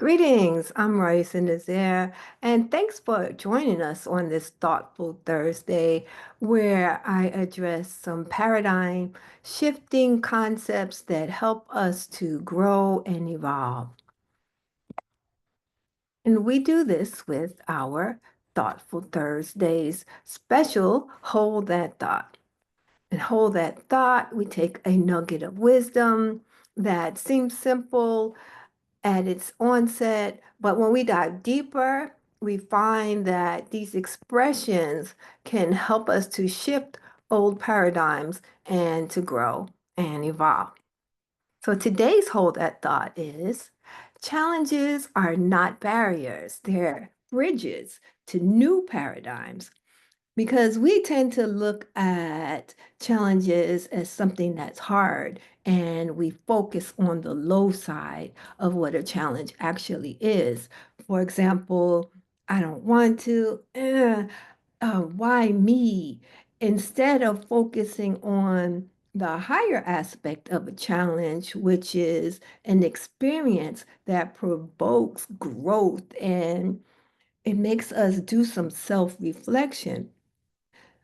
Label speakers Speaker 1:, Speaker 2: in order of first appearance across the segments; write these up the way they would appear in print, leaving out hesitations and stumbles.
Speaker 1: Greetings, I'm Rice and Nazaire, and thanks for joining us on this Thoughtful Thursday, where I address some paradigm shifting concepts that help us to grow and evolve. And we do this with our Thoughtful Thursdays special Hold That Thought. And hold that thought, we take a nugget of wisdom that seems simple at its onset, but when we dive deeper, we find that these expressions can help us to shift old paradigms and to grow and evolve. So today's hold that thought is challenges are not barriers, they're bridges to new paradigms because we tend to look at challenges as something that's hard, and we focus on the low side of what a challenge actually is. For example, I don't want to, why me? Instead of focusing on the higher aspect of a challenge, which is an experience that provokes growth and it makes us do some self-reflection.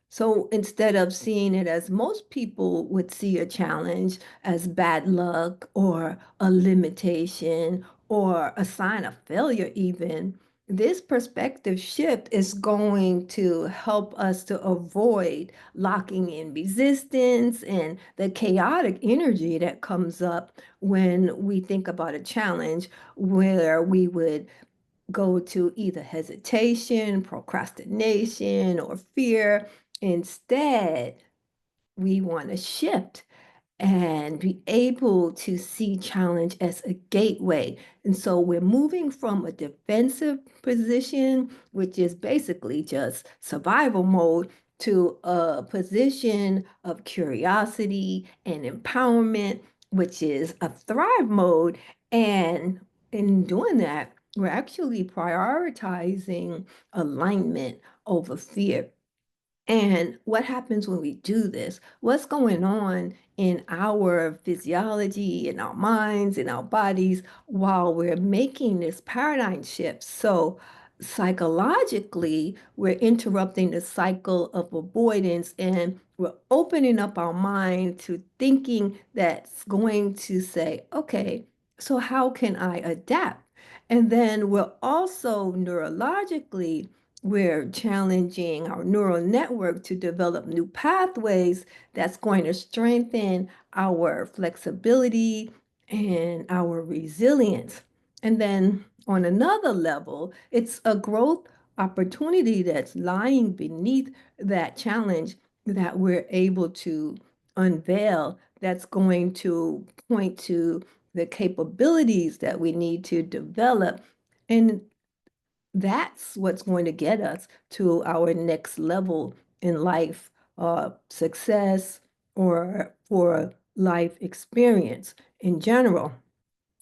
Speaker 1: So instead of seeing it as most people would see a challenge as bad luck or a limitation or a sign of failure, even, this perspective shift is going to help us to avoid locking in resistance and the chaotic energy that comes up when we think about a challenge where we would go to either hesitation, procrastination, or fear. Instead, we want to shift and be able to see challenge as a gateway. And so we're moving from a defensive position, which is basically just survival mode, to a position of curiosity and empowerment, which is a thrive mode. And in doing that, we're actually prioritizing alignment over fear. And what happens when we do this? What's going on in our physiology, in our minds, in our bodies while we're making this paradigm shift? So, psychologically, we're interrupting the cycle of avoidance and we're opening up our mind to thinking that's going to say, okay, so how can I adapt? And then we're also neurologically we're challenging our neural network to develop new pathways that's going to strengthen our flexibility and our resilience. And then on another level, it's a growth opportunity that's lying beneath that challenge that we're able to unveil that's going to point to the capabilities that we need to develop. And that's what's going to get us to our next level in life, success, or for life experience in general.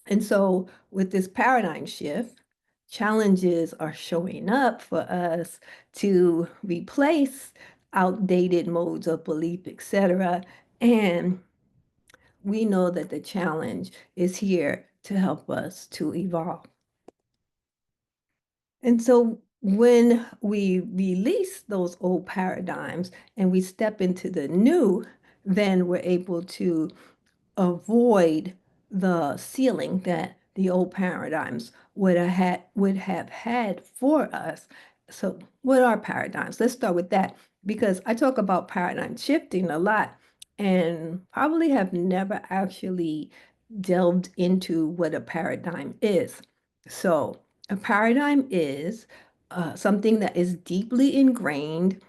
Speaker 1: And so, with this paradigm shift, challenges are showing up for us to replace outdated modes of belief, etc. And we know that the challenge is here to help us to evolve. And so when we release those old paradigms and we step into the new, then we're able to avoid the ceiling that the old paradigms would have had for us. So what are paradigms? Let's start with that because I talk about paradigm shifting a lot and probably have never actually delved into what a paradigm is. So a paradigm is something that is deeply ingrained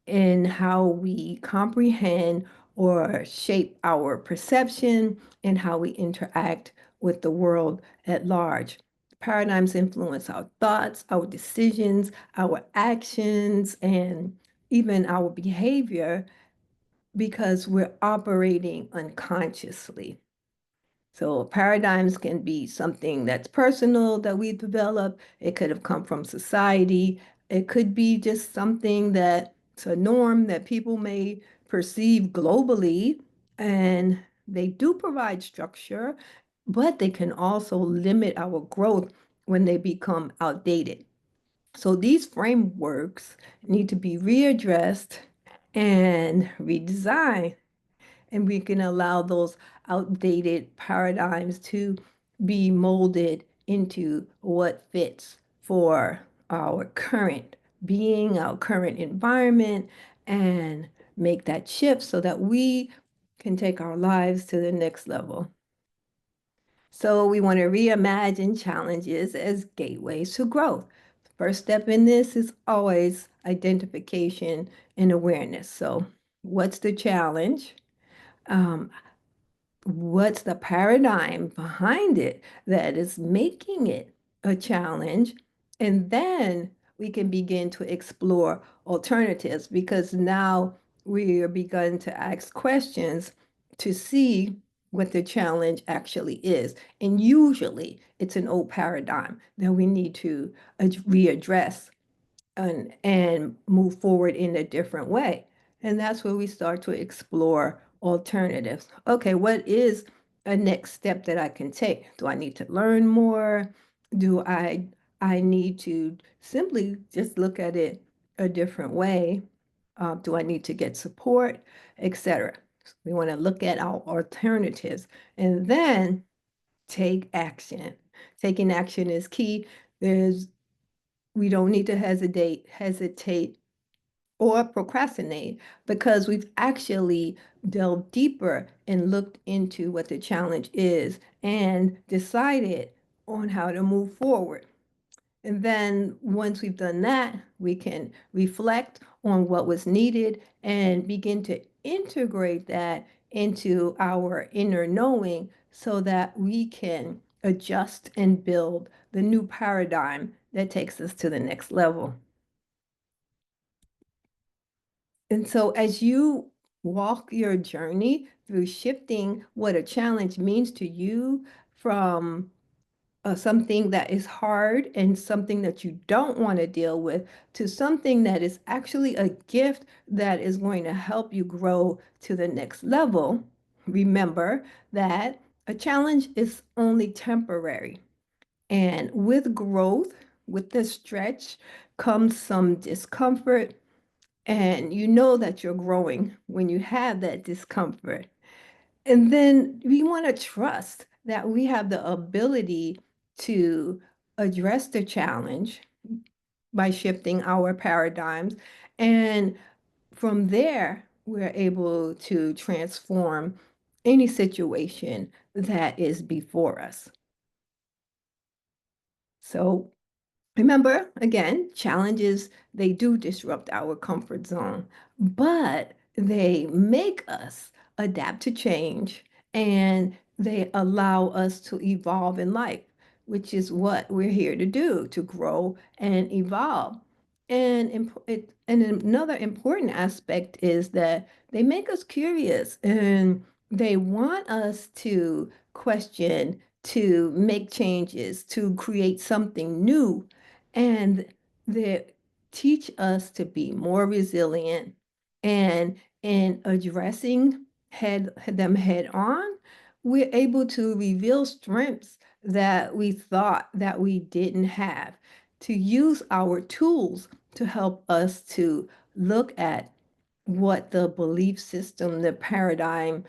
Speaker 1: in how we comprehend or shape our perception and how we interact with the world at large. Paradigms influence our thoughts, our decisions, our actions, and even our behavior because we're operating unconsciously. So paradigms can be something that's personal that we develop. It could have come from society. It could be just something that's a norm that people may perceive globally. And they do provide structure, but they can also limit our growth when they become outdated. So these frameworks need to be readdressed and redesigned, and we can allow those outdated paradigms to be molded into what fits for our current being, our current environment, and make that shift so that we can take our lives to the next level. So we want to reimagine challenges as gateways to growth. The first step in this is always identification and awareness. So what's the challenge? Um, what's the paradigm behind it that is making it a challenge? And then we can begin to explore alternatives, because now we are begun to ask questions to see what the challenge actually is. And usually it's an old paradigm that we need to readdress and move forward in a different way. And that's where we start to explore alternatives. Okay, what is a next step that I can take? Do I need to learn more? Do I need to simply just look at it a different way? Do I need to get support, etc.? We want to look at our alternatives and then take action. Taking action is key. There's We don't need to hesitate or procrastinate, because we've actually delved deeper and looked into what the challenge is and decided on how to move forward. And then once we've done that, we can reflect on what was needed and begin to integrate that into our inner knowing so that we can adjust and build the new paradigm that takes us to the next level. And so as you walk your journey through shifting what a challenge means to you from something that is hard and something that you don't want to deal with to something that is actually a gift that is going to help you grow to the next level, remember that a challenge is only temporary. And with growth, with the stretch, comes some discomfort. And you know that you're growing when you have that discomfort. And then we want to trust that we have the ability to address the challenge by shifting our paradigms. And from there, we're able to transform any situation that is before us. So remember, again, challenges, they do disrupt our comfort zone, but they make us adapt to change, and they allow us to evolve in life, which is what we're here to do, to grow and evolve. And another important aspect is that they make us curious, and they want us to question, to make changes, to create something new, and they teach us to be more resilient. And in addressing them head on, we're able to reveal strengths that we thought that we didn't have, to use our tools to help us to look at what the belief system, the paradigm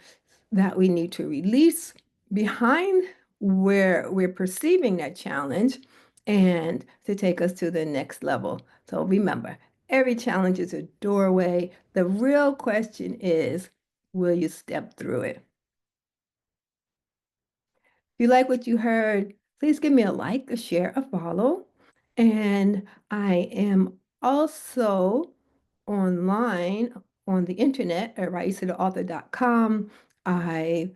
Speaker 1: that we need to release behind where we're perceiving that challenge, and to take us to the next level. So remember, every challenge is a doorway. The real question is, will you step through it? If you like what you heard, please give me a like, a share, a follow. And I am also online on the internet at raissatheauthor.com. I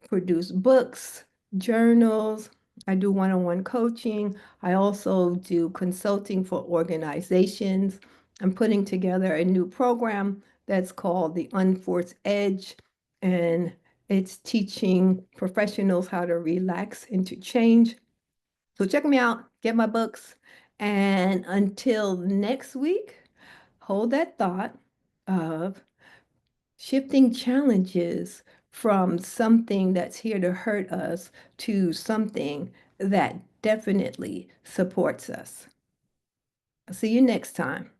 Speaker 1: produce books, journals. I do one-on-one coaching. I also do consulting for organizations. I'm putting together a new program that's called the Unforced Edge, and it's teaching professionals how to relax into change. So check me out, get my books, and until next week, hold that thought of shifting challenges from something that's here to hurt us to something that definitely supports us. I'll see you next time.